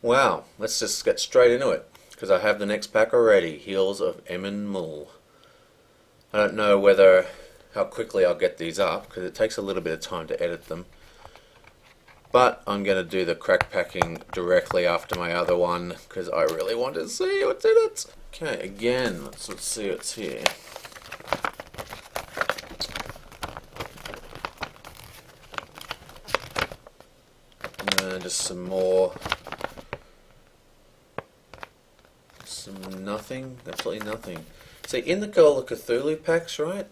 Wow, let's just get straight into it, because I have the next pack already, Heels of Emyn Muil. I don't know how quickly I'll get these up, because it takes a little bit of time to edit them. But I'm going to do the crack packing directly after my other one, because I really want to see what's in it. Okay, again, let's see what's here. Just some more. Nothing, absolutely nothing. See, in the Call of Cthulhu packs, right?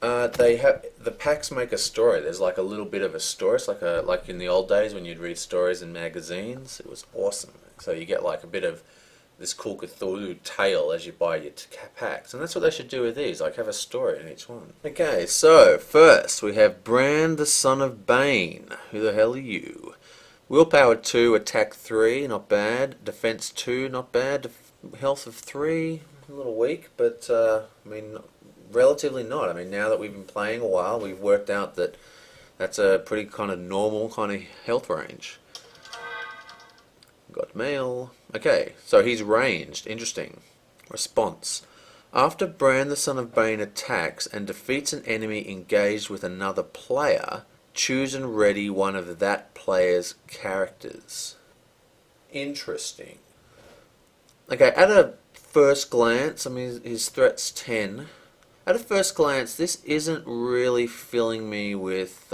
They have the packs make a story. There's like a little bit of a story. It's like in the old days when you'd read stories in magazines. It was awesome. So you get like a bit of this cool Cthulhu tale as you buy your packs, and that's what they should do with these. Like have a story in each one. Okay, so first we have Bran, the son of Bane. Who the hell are you? Willpower 2, attack 3, not bad. Defense 2, not bad. Health of 3, a little weak, but I mean, relatively not. I mean, now that we've been playing a while, we've worked out that that's a pretty kind of normal kind of health range. Got mail. Okay, so he's ranged. Interesting. Response. After Bran the Son of Bane attacks and defeats an enemy engaged with another player, choose and ready one of that player's characters. Interesting. Okay, at a first glance, I mean, his threat's 10. At a first glance, this isn't really filling me with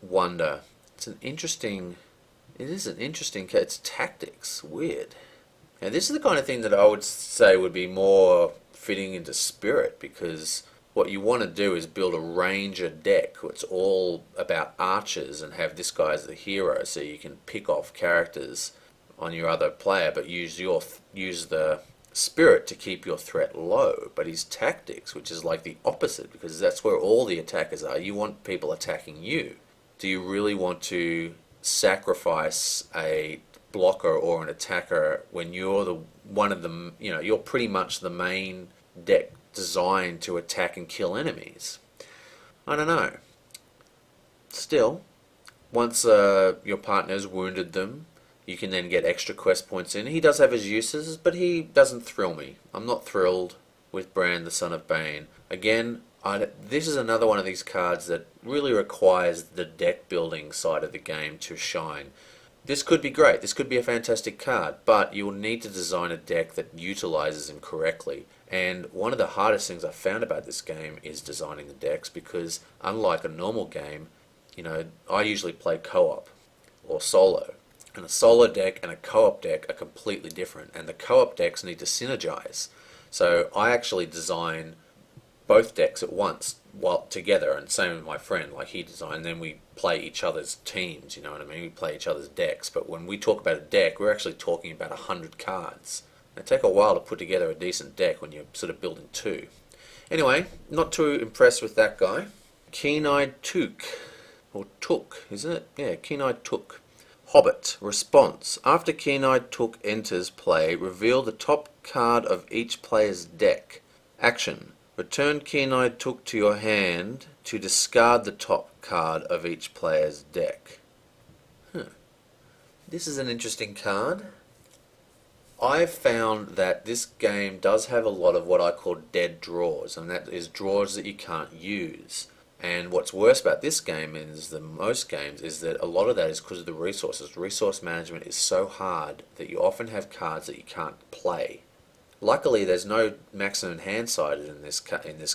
wonder. It is an interesting case. It's tactics. Weird. Now, this is the kind of thing that I would say would be more fitting into Spirit, because what you want to do is build a ranger deck. It's all about archers and have this guy as the hero, so you can pick off characters on your other player, but use the spirit to keep your threat low. But his tactics, which is like the opposite, because that's where all the attackers are. You want people attacking you. Do you really want to sacrifice a blocker or an attacker when you're one of them? You know, you're pretty much the main deck designed to attack and kill enemies. I don't know. Still, once your partner's wounded them, you can then get extra quest points in. He does have his uses, but he doesn't thrill me. I'm not thrilled with Bran the Son of Bane. Again, this is another one of these cards that really requires the deck building side of the game to shine. This could be great. This could be a fantastic card, but you will need to design a deck that utilizes him correctly. And one of the hardest things I've found about this game is designing the decks, because unlike a normal game, you know, I usually play co-op or solo. And a solo deck and a co-op deck are completely different, and the co-op decks need to synergize. So I actually design both decks at once while together, and same with my friend, like he designed, then we play each other's teams, you know what I mean? We play each other's decks, but when we talk about a deck, we're actually talking about 100 cards. It takes a while to put together a decent deck when you're sort of building two. Anyway, not too impressed with that guy. Keen-Eyed Took, or Took, isn't it? Yeah, Keen-Eyed Took. Hobbit. Response. After Keen-Eyed Took enters play, reveal the top card of each player's deck. Action. Return Keen-Eyed Took to your hand to discard the top card of each player's deck. This is an interesting card. I've found that this game does have a lot of what I call dead draws, and that is draws that you can't use. And what's worse about this game is than most games is that a lot of that is because of the resources. Resource management is so hard that you often have cards that you can't play. Luckily, there's no maximum hand sided in this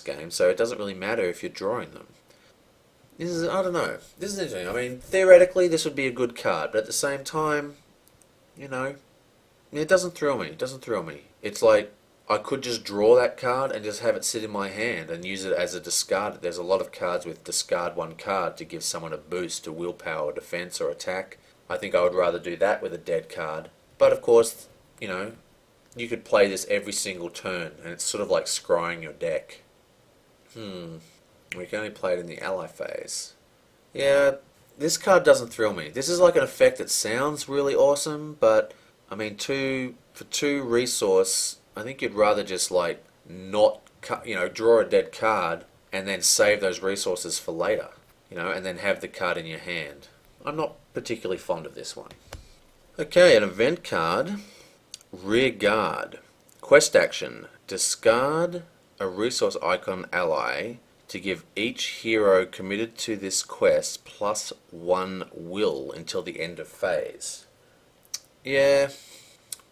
game, so it doesn't really matter if you're drawing them. I don't know. This is interesting. I mean, theoretically, this would be a good card, but at the same time, you know, it doesn't thrill me. It doesn't thrill me. It's like I could just draw that card and just have it sit in my hand and use it as a discard. There's a lot of cards with discard one card to give someone a boost to willpower, defense, or attack. I think I would rather do that with a dead card. But of course, you know, you could play this every single turn, and it's sort of like scrying your deck. We can only play it in the ally phase. Yeah, this card doesn't thrill me. This is like an effect that sounds really awesome, but I mean, for 2 resource, I think you'd rather just like not, you know, draw a dead card and then save those resources for later, you know, and then have the card in your hand. I'm not particularly fond of this one. Okay, an event card. Rear Guard. Quest action. Discard a resource icon ally to give each hero committed to this quest +1 will until the end of phase. Yeah,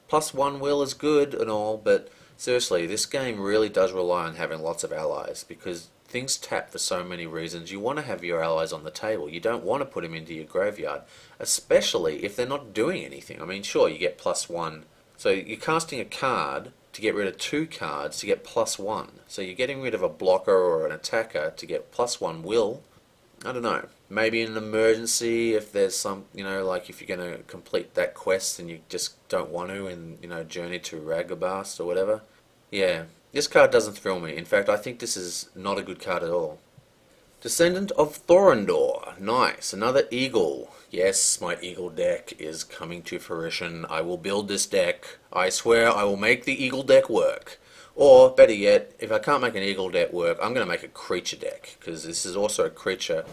+1 will is good and all, but seriously, this game really does rely on having lots of allies because things tap for so many reasons. You want to have your allies on the table. You don't want to put them into your graveyard, especially if they're not doing anything. I mean, sure, you get +1. So you're casting a card to get rid of 2 cards to get +1. So you're getting rid of a blocker or an attacker to get +1 will. I don't know. Maybe in an emergency, if there's some, like if you're going to complete that quest and you just don't want to, and journey to Ragabast or whatever. Yeah, this card doesn't thrill me. In fact, I think this is not a good card at all. Descendant of Thorondor. Nice. Another eagle. Yes, my eagle deck is coming to fruition. I will build this deck. I swear I will make the eagle deck work. Or, better yet, if I can't make an eagle deck work, I'm going to make a creature deck, because this is also a creature.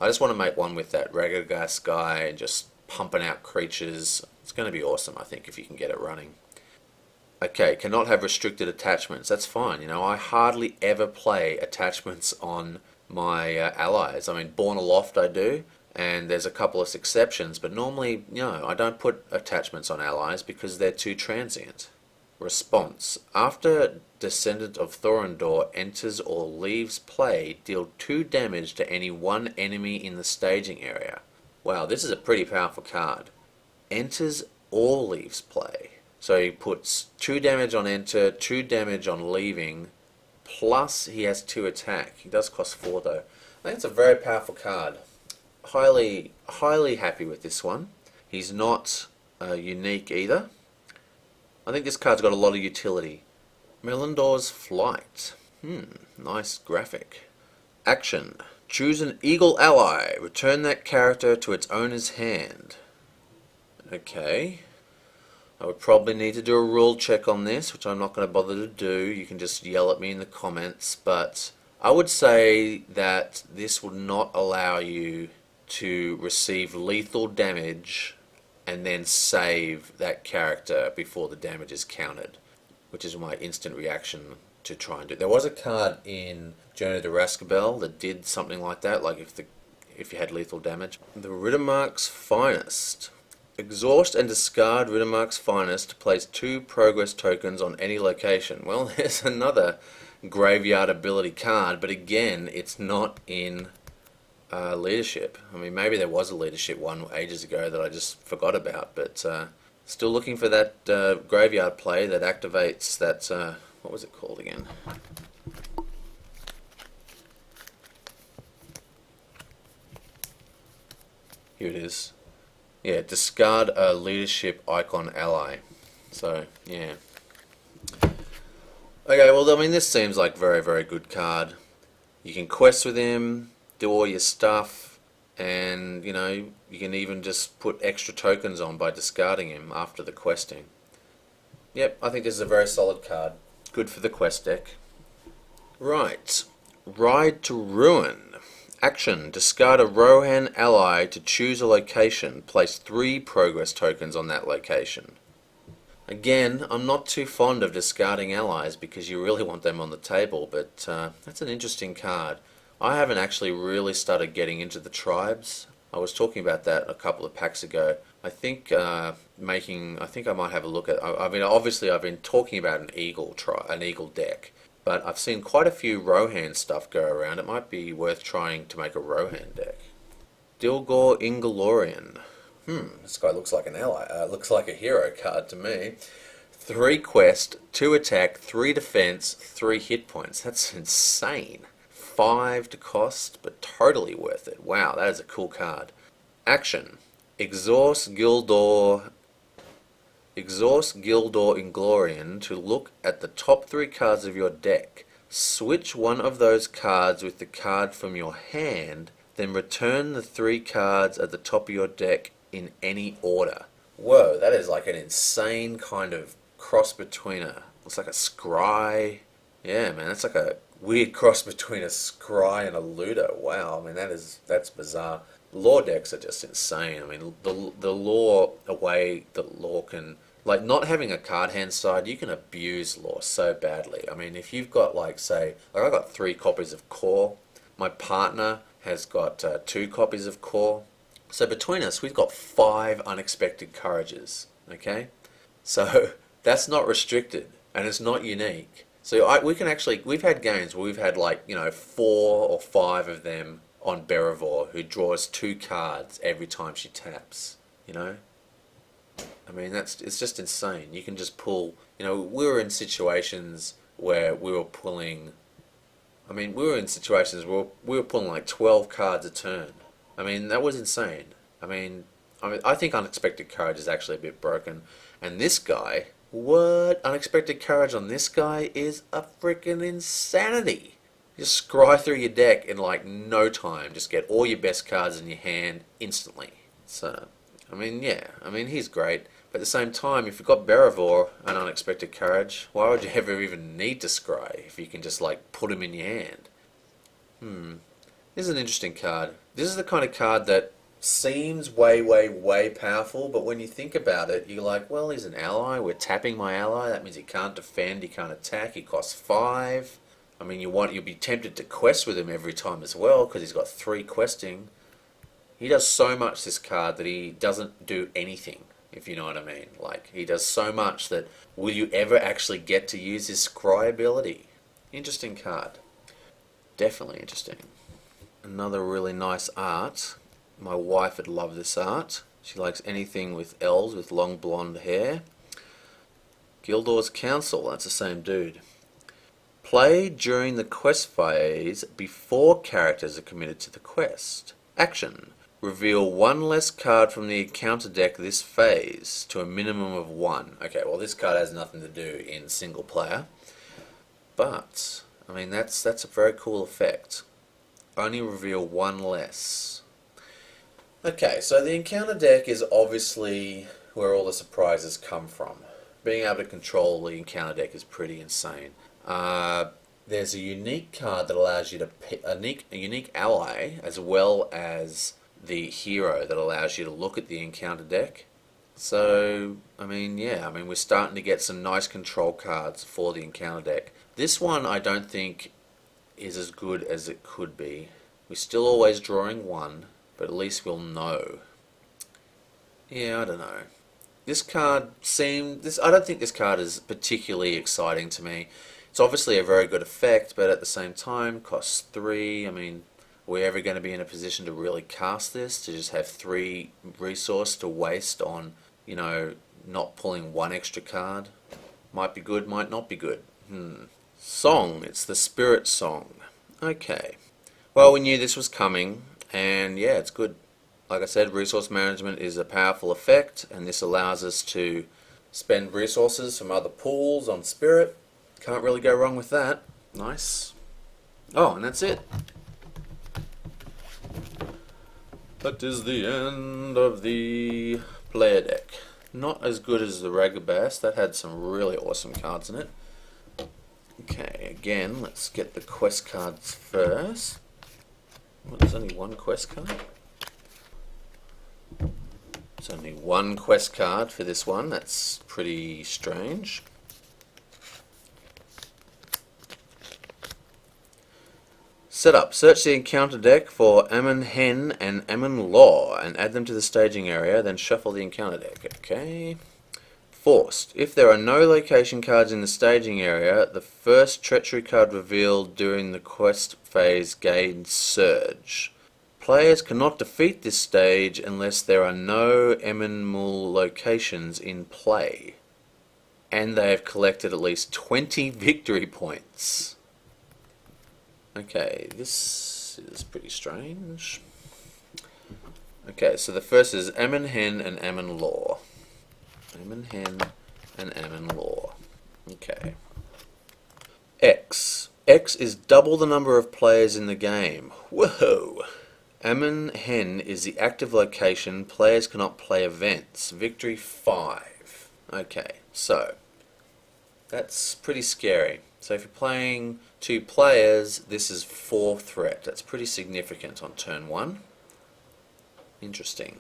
I just want to make one with that Ragagast guy and just pumping out creatures. It's going to be awesome, I think, if you can get it running. Okay, cannot have restricted attachments. That's fine. I hardly ever play attachments on my allies. I mean, Born Aloft I do, and there's a couple of exceptions, but normally, I don't put attachments on allies because they're too transient. Response. After Descendant of Thorondor enters or leaves play, deal 2 damage to any 1 enemy in the staging area. Wow, this is a pretty powerful card. Enters or leaves play. So he puts 2 damage on enter, 2 damage on leaving, plus he has 2 attack. He does cost 4 though. I think it's a very powerful card. Highly happy with this one. He's not unique either. I think this card's got a lot of utility. Melindor's Flight. Nice graphic. Action. Choose an eagle ally. Return that character to its owner's hand. Okay. I would probably need to do a rule check on this, which I'm not going to bother to do. You can just yell at me in the comments, but I would say that this would not allow you to receive lethal damage and then save that character before the damage is counted, which is my instant reaction to try and do. There was a card in Journey to Rascabel that did something like that, like if you had lethal damage. The Riddermark's Finest. Exhaust and discard Riddermark's Finest to place 2 progress tokens on any location. Well, there's another graveyard ability card, but again, it's not in leadership. I mean, maybe there was a leadership one ages ago that I just forgot about, but still looking for that graveyard play that activates that, what was it called again? Here it is. Yeah, discard a leadership icon ally. So, yeah. Okay, well, I mean, this seems like a very, very good card. You can quest with him, do all your stuff, and, you can even just put extra tokens on by discarding him after the questing. Yep, I think this is a very solid card. Good for the quest deck. Right. Ride to Ruin. Action. Discard a Rohan ally to choose a location. Place 3 progress tokens on that location. Again, I'm not too fond of discarding allies because you really want them on the table, but that's an interesting card. I haven't actually really started getting into the tribes. I was talking about that a couple of packs ago. I think I might have a look at. I mean, obviously, I've been talking about an eagle deck, but I've seen quite a few Rohan stuff go around. It might be worth trying to make a Rohan deck. Dilgor Ingolorian. This guy looks like an ally. Looks like a hero card to me. 3 quest, 2 attack, 3 defense, 3 hit points. That's insane. 5 to cost, but totally worth it. Wow, that is a cool card. Action. Exhaust Gildor Ingolorian to look at the top 3 cards of your deck. Switch one of those cards with the card from your hand, then return the 3 cards at the top of your deck in any order. Whoa, that is like an insane kind of cross between looks like a scry. Yeah, man, that's like a weird cross between a scry and a looter. Wow, I mean that's bizarre. Law decks are just insane. I mean, the law way that law can, like, not having a card hand side, you can abuse law so badly. I mean, if you've got, like, say, like I got 3 copies of core, my partner has got 2 copies of core, so between us we've got 5 unexpected courages. Okay, so that's not restricted and it's not unique. So we can actually, we've had games where we've had, like, 4 or 5 of them on Berevor, who draws 2 cards every time she taps. You know, I mean, it's just insane. You can just pull. We were in situations where we were pulling. I mean, we were in situations where we were pulling like 12 cards a turn. I mean, that was insane. I think Unexpected Courage is actually a bit broken. And this guy, what? Unexpected Courage on this guy is a freaking insanity. Just scry through your deck in like no time. Just get all your best cards in your hand instantly. So, I mean, yeah. I mean, he's great. But at the same time, if you've got Berevor and Unexpected Courage, why would you ever even need to scry if you can just like put him in your hand? This is an interesting card. This is the kind of card that seems way, way, way powerful, but when you think about it, you're like, well, he's an ally. We're tapping my ally. That means he can't defend, he can't attack, he costs 5. I mean, you'll be tempted to quest with him every time as well, because he's got 3 questing. He does so much, this card, that he doesn't do anything, if you know what I mean. Like, he does so much that will you ever actually get to use his scry ability? Interesting card. Definitely interesting. Another really nice art. My wife would love this art. She likes anything with elves with long blonde hair. Gildor's Council, that's the same dude. Play during the quest phase before characters are committed to the quest. Action. Reveal 1 less card from the encounter deck this phase to a minimum of 1. Okay, well, this card has nothing to do in single player. But, I mean, that's a very cool effect. Only reveal 1 less. Okay, so the encounter deck is obviously where all the surprises come from. Being able to control the encounter deck is pretty insane. There's a unique card that allows you to pick a unique ally, as well as the hero that allows you to look at the encounter deck. So, I mean, yeah, I mean, we're starting to get some nice control cards for the encounter deck. This one I don't think is as good as it could be. We're still always drawing 1, but at least we'll know. Yeah, I don't know. This card I don't think this card is particularly exciting to me. It's obviously a very good effect, but at the same time, costs 3. I mean, are we ever going to be in a position to really cast this? To just have 3 resource to waste on, not pulling 1 extra card? Might be good, might not be good. Song. It's the Spirit Song. Okay. Well, we knew this was coming, and yeah, it's good. Like I said, resource management is a powerful effect, and this allows us to spend resources from other pools on Spirit. Can't really go wrong with that. Nice. Oh, and that's it. That is the end of the player deck. Not as good as the Ragabas. That had some really awesome cards in it. Okay, again, let's get the quest cards first. Well, there's only 1 quest card. There's only 1 quest card for this one. That's pretty strange. Setup. Search the encounter deck for Emyn Hen and Emyn Law and add them to the staging area, then shuffle the encounter deck. Okay. Forced. If there are no location cards in the staging area, the first treachery card revealed during the quest phase gains Surge. Players cannot defeat this stage unless there are no Emyn Muil locations in play, and they have collected at least 20 victory points. Okay, this is pretty strange. Okay, so the first is Emyn Hen and Emyn Law. Emyn Hen and Emyn Law. Okay. X. X is double the number of players in the game. Whoa! Emyn Hen is the active location. Players cannot play events. Victory 5. Okay, so that's pretty scary. So if you're playing 2 players, this is 4 threat. That's pretty significant on turn 1. Interesting.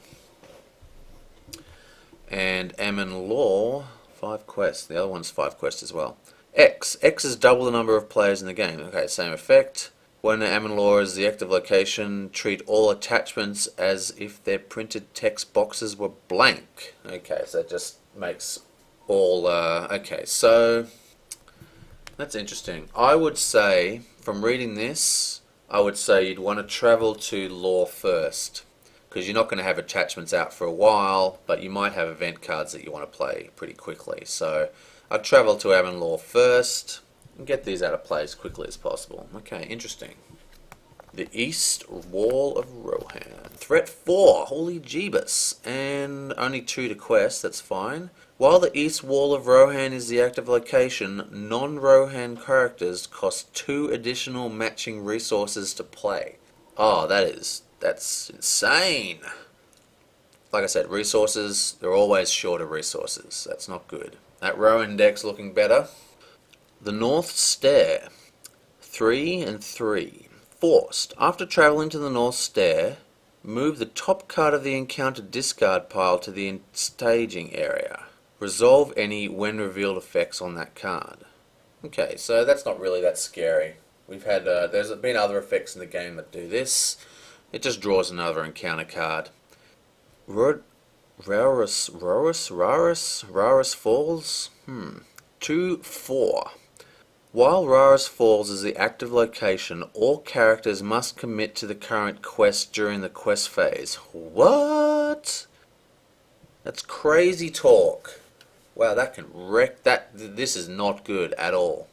And Emyn Muil, 5 quests. The other one's 5 quests as well. X. X is double the number of players in the game. Okay, same effect. When Emyn Muil is the active location, treat all attachments as if their printed text boxes were blank. Okay, so that just makes all... okay, so... that's interesting. I would say, from reading this, I would say you'd want to travel to lore first. Because you're not going to have attachments out for a while, but you might have event cards that you want to play pretty quickly. So I'd travel to Emyn Muil first and get these out of play as quickly as possible. Okay, interesting. The East Wall of Rohan. Threat 4, holy jeebus. And only 2 to quest, that's fine. While the East Wall of Rohan is the active location, non-Rohan characters cost 2 additional matching resources to play. Oh, that's insane. Like I said, resources, they're always short of resources. That's not good. That Rohan deck's looking better. The North Stair. 3 and 3. Forced. After traveling to the North Stair, move the top card of the encounter discard pile to the staging area. Resolve any when revealed effects on that card. Okay, so that's not really that scary. We've had there's been other effects in the game that do this. It just draws another encounter card. Rarus Falls? 2/4. While Rarus Falls is the active location, all characters must commit to the current quest during the quest phase. What? That's crazy talk. Wow, that can wreck that. This is not good at all.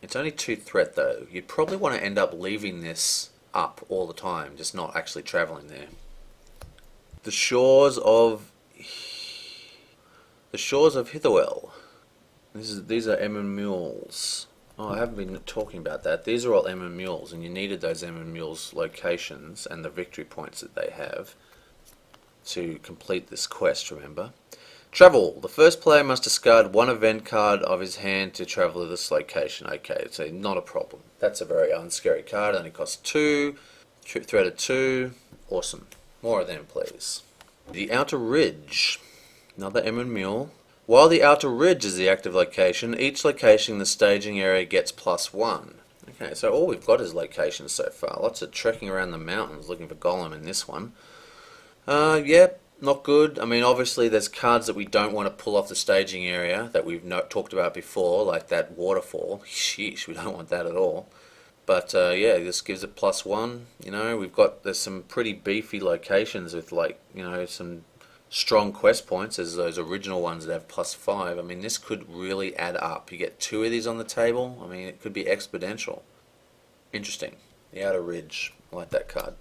It's only 2 threat though. You'd probably want to end up leaving this up all the time, just not actually traveling there. The Shores of Hitherwell. These are Emyn Muils. Oh, I haven't been talking about that. These are all Emyn Muils, and you needed those Emyn Muils locations and the victory points that they have to complete this quest, remember? Travel. The first player must discard 1 event card of his hand to travel to this location. Okay, so not a problem. That's a very unscary card. It only costs 2. Threat of 2. Awesome. More of them, please. The Outer Ridge. Another Emyn Muil. While the Outer Ridge is the active location, each location in the staging area gets +1. Okay, so all we've got is locations so far. Lots of trekking around the mountains looking for Golem in this one. Yep. Not good. I mean, obviously there's cards that we don't want to pull off the staging area that we've talked about before, like that waterfall. Sheesh, we don't want that at all. But yeah, this gives it +1. You know, there's some pretty beefy locations with, like, you know, some strong quest points. There's those original ones that have +5. I mean, this could really add up. You get 2 of these on the table. I mean, it could be exponential. Interesting. The Outer Ridge. I like that card.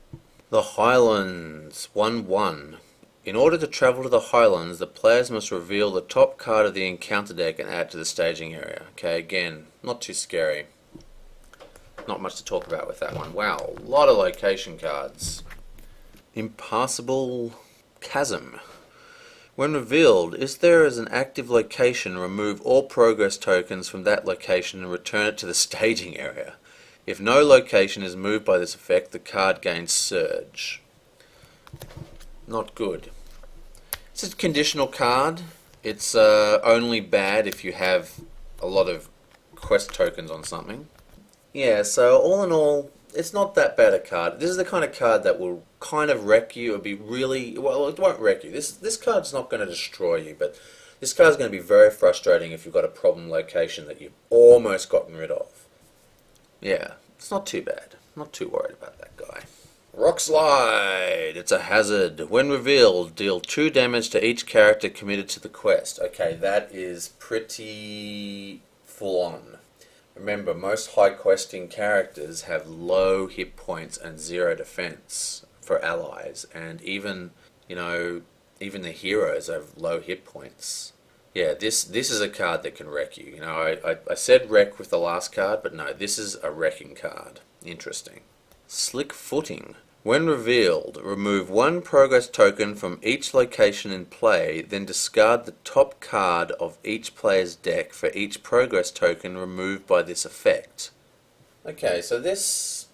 The Highlands. 1/1. In order to travel to the Highlands, the players must reveal the top card of the encounter deck and add it to the staging area. Okay, again, not too scary. Not much to talk about with that one. Wow, a lot of location cards. Impassable Chasm. When revealed, if there is an active location, remove all progress tokens from that location and return it to the staging area. If no location is moved by this effect, the card gains Surge. Not good. It's a conditional card. It's only bad if you have a lot of quest tokens on something. Yeah, so all in all, it's not that bad a card. This is the kind of card that will kind of wreck you. It'll be really... well, it won't wreck you. This card's not going to destroy you, but this card's going to be very frustrating if you've got a problem location that you've almost gotten rid of. Yeah, it's not too bad. I'm not too worried about that guy. Rock Slide! It's a hazard. When revealed, deal 2 damage to each character committed to the quest. Okay, that is pretty full on. Remember, most high questing characters have low hit points and 0 defense for allies, and even, you know, even the heroes have low hit points. Yeah, this is a card that can wreck you. You know, I said wreck with the last card, but no, this is a wrecking card. Interesting. Slick Footing. When revealed, remove 1 progress token from each location in play, then discard the top card of each player's deck for each progress token removed by this effect. Okay, so this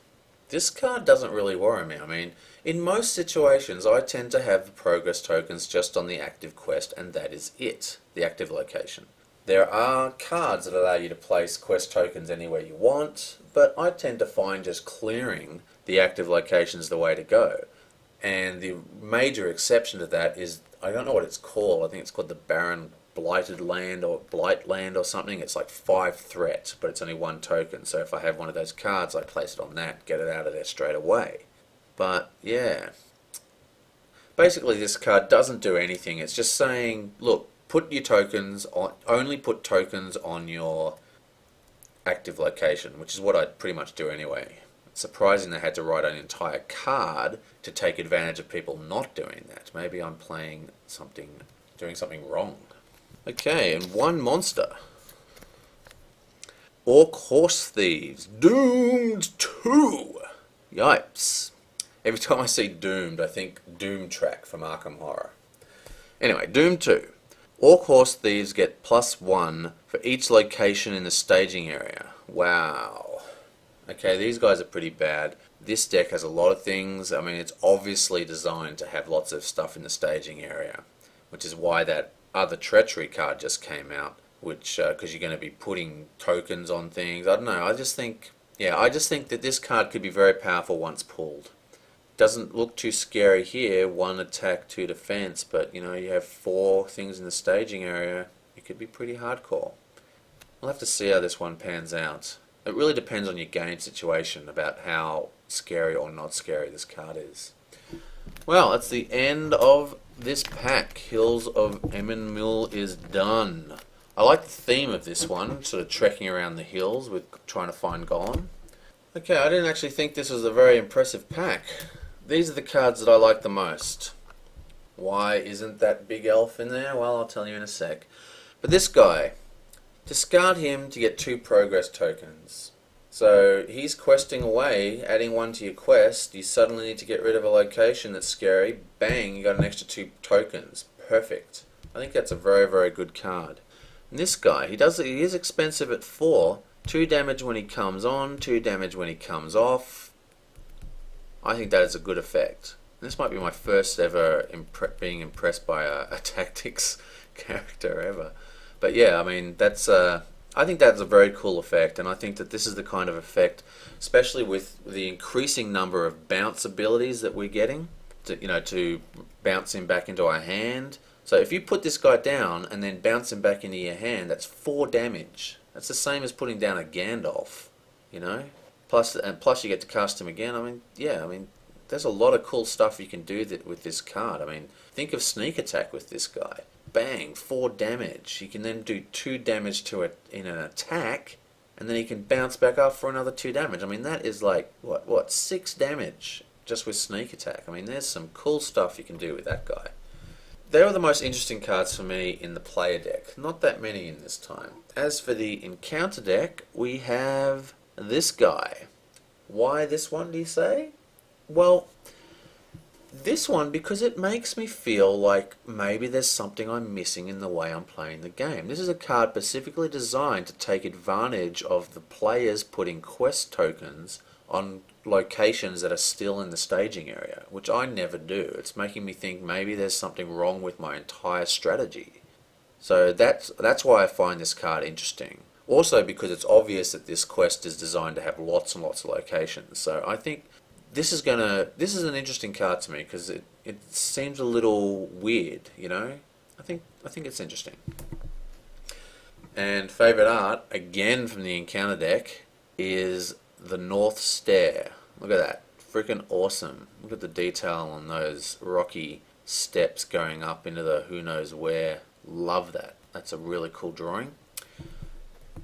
This card doesn't really worry me. I mean, in most situations, I tend to have the progress tokens just on the active quest, and that is it, the active location. There are cards that allow you to place quest tokens anywhere you want, but I tend to find just clearing the active location is the way to go. And the major exception to that is, I don't know what it's called, I think it's called the Barren Blighted Land or Blight Land or something. It's like 5 threat, but it's only 1 token. So if I have one of those cards, I place it on that, get it out of there straight away. But yeah, basically this card doesn't do anything. It's just saying, look, put your tokens on, only put tokens on your active location, which is what I pretty much do anyway. It's surprising they had to write an entire card to take advantage of people not doing that. Maybe I'm playing something, doing something wrong. Okay, and one monster. Orc Horse Thieves. Doomed 2! Yipes. Every time I see Doomed, I think Doom Track from Arkham Horror. Anyway, Doomed 2. Orc Horse Thieves get +1 for each location in the staging area. Wow. Okay, these guys are pretty bad. This deck has a lot of things. I mean, it's obviously designed to have lots of stuff in the staging area, which is why that other Treachery card just came out, which, because you're going to be putting tokens on things. I don't know, I just think that this card could be very powerful once pulled. Doesn't look too scary here, 1 attack, 2 defense, but you know, you have 4 things in the staging area, it could be pretty hardcore. We'll have to see how this one pans out. It really depends on your game situation about how scary or not scary this card is. Well, that's the end of this pack. Hills of Emyn Muil is done. I like the theme of this one, sort of trekking around the hills with trying to find Golem. Okay, I didn't actually think this was a very impressive pack. These are the cards that I like the most. Why isn't that big elf in there? Well, I'll tell you in a sec. But this guy, discard him to get 2 progress tokens. So he's questing away, adding 1 to your quest, you suddenly need to get rid of a location that's scary, bang, you got an extra 2 tokens. Perfect. I think that's a very, very good card. And this guy, he is expensive at 4, 2 damage when he comes on, 2 damage when he comes off. I think that is a good effect. This might be my first ever being impressed by a tactics character ever. But yeah, I mean, that's I think that's a very cool effect, and I think that this is the kind of effect, especially with the increasing number of bounce abilities that we're getting, to bounce him back into our hand. So if you put this guy down and then bounce him back into your hand, that's 4 damage. That's the same as putting down a Gandalf, you know. Plus you get to cast him again. I mean, yeah, I mean, there's a lot of cool stuff you can do with this card. I mean, think of sneak attack with this guy. Bang, 4 damage. He can then do 2 damage to it in an attack, and then he can bounce back up for another 2 damage. I mean, that is like, what, 6 damage just with sneak attack. I mean, there's some cool stuff you can do with that guy. They were the most interesting cards for me in the player deck. Not that many in this time. As for the encounter deck, we have this guy. Why this one, do you say? Well, this one, because it makes me feel like maybe there's something I'm missing in the way I'm playing the game. This is a card specifically designed to take advantage of the players putting quest tokens on locations that are still in the staging area, which I never do. It's making me think maybe there's something wrong with my entire strategy. So that's why I find this card interesting. Also because it's obvious that this quest is designed to have lots and lots of locations. So I think this is an interesting card to me because it seems a little weird, you know. I think it's interesting. And favorite art again from the encounter deck is the North Stair. Look at that, freaking awesome. Look at the detail on those rocky steps going up into the who knows where. Love that. That's a really cool drawing.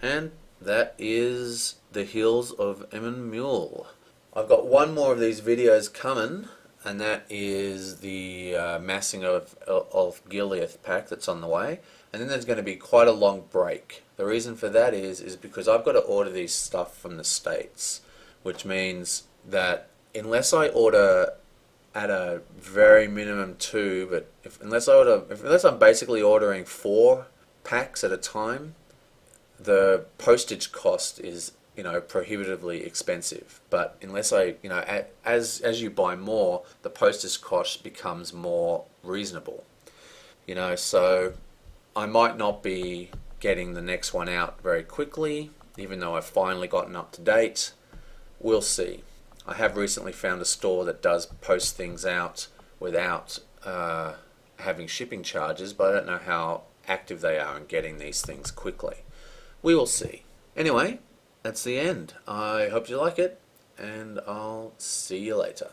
And that is the Hills of Emyn Muil. I've got one more of these videos coming, and that is the Massing of Gileath pack that's on the way. And then there's going to be quite a long break. The reason for that is because I've got to order these stuff from the States, which means that unless I order at a very minimum 2, but unless I'm basically ordering 4 packs at a time, the postage cost is prohibitively expensive. But unless as you buy more, the postage cost becomes more reasonable. So I might not be getting the next one out very quickly, even though I've finally gotten up to date. We'll see. I have recently found a store that does post things out without having shipping charges, but I don't know how active they are in getting these things quickly. We will see. Anyway, that's the end. I hope you like it, and I'll see you later.